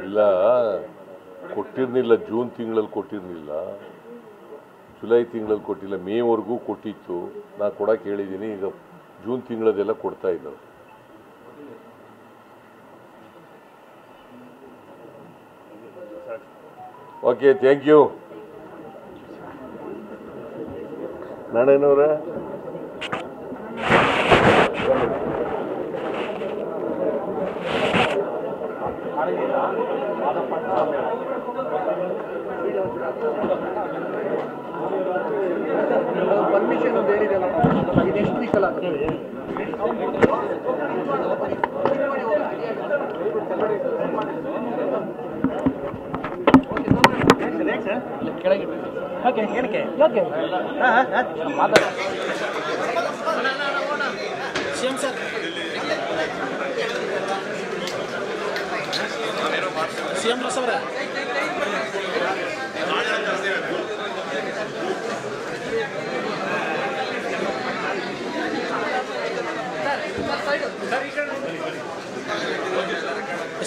ಇಲ್ಲ ಕೊಟ್ಟಿರಲಿಲ್ಲ, ಜೂನ್ ತಿಂಗಳಲ್ಲಿ ಕೊಟ್ಟಿರಲಿಲ್ಲ, ಜುಲೈ ತಿಂಗಳಲ್ಲಿ ಕೊಟ್ಟಿಲ್ಲ, ಮೇವರೆಗೂ ಕೊಟ್ಟಿತ್ತು. ನಾನು ಕೊಡಕ್ಕೆ ಹೇಳಿದ್ದೀನಿ. ಈಗ ಜೂನ್ ತಿಂಗಳದೆಲ್ಲ ಕೊಡ್ತಾ ಇದ್ದಾರೆ. ಓಕೆ, ಥ್ಯಾಂಕ್ ಯು ನಾರಾಯಣವ್ರೆ. ಪರ್ಮಿಷನ್ ಅಂತ ಹೇಳಿದೆಲ್ಲ, ಇದು ಎಷ್ಟು ವೀಕಲ್ ಆಗುತ್ತೆ? ಕೆಳಗೆ ಓಕೆ ಏನಕ್ಕೆ ಓಕೆ ಮಾತಾಡ ಸಿಎಂ ಸರ್. ಸಿಎಂ ಅವರೇ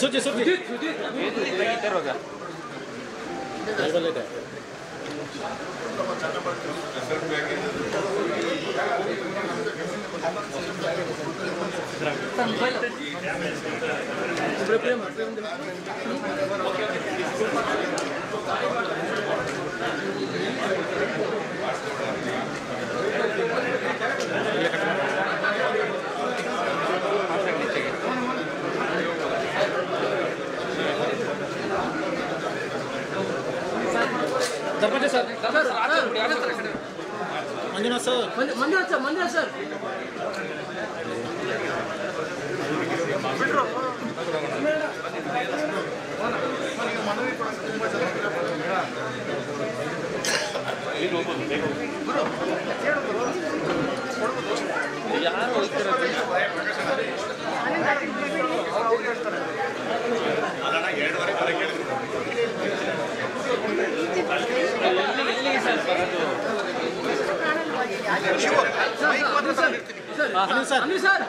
ಸುಜಿ ಸುಜಿ ಇರೋಗ Dharmaja sir, Manjunath sir, Manjunath sir ಯಾರು ಸರ್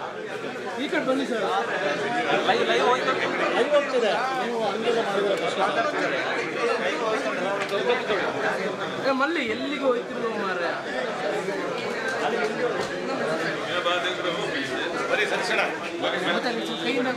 ಈ ಕಡೆ ಬನ್ನಿ ಸರ್. ಲೈವ್ ಹೋಗ್ತಿದೆ, ನೀವು ಹಂಗೆಲ್ಲ ಮಾಡಿದ್ರೆ ಮಲ್ಲಿ ಎಲ್ಲಿಗೆ ಹೋಗ್ತಿರೋ ಮಾರ್ರೆ. ಕೈಯಿಂದ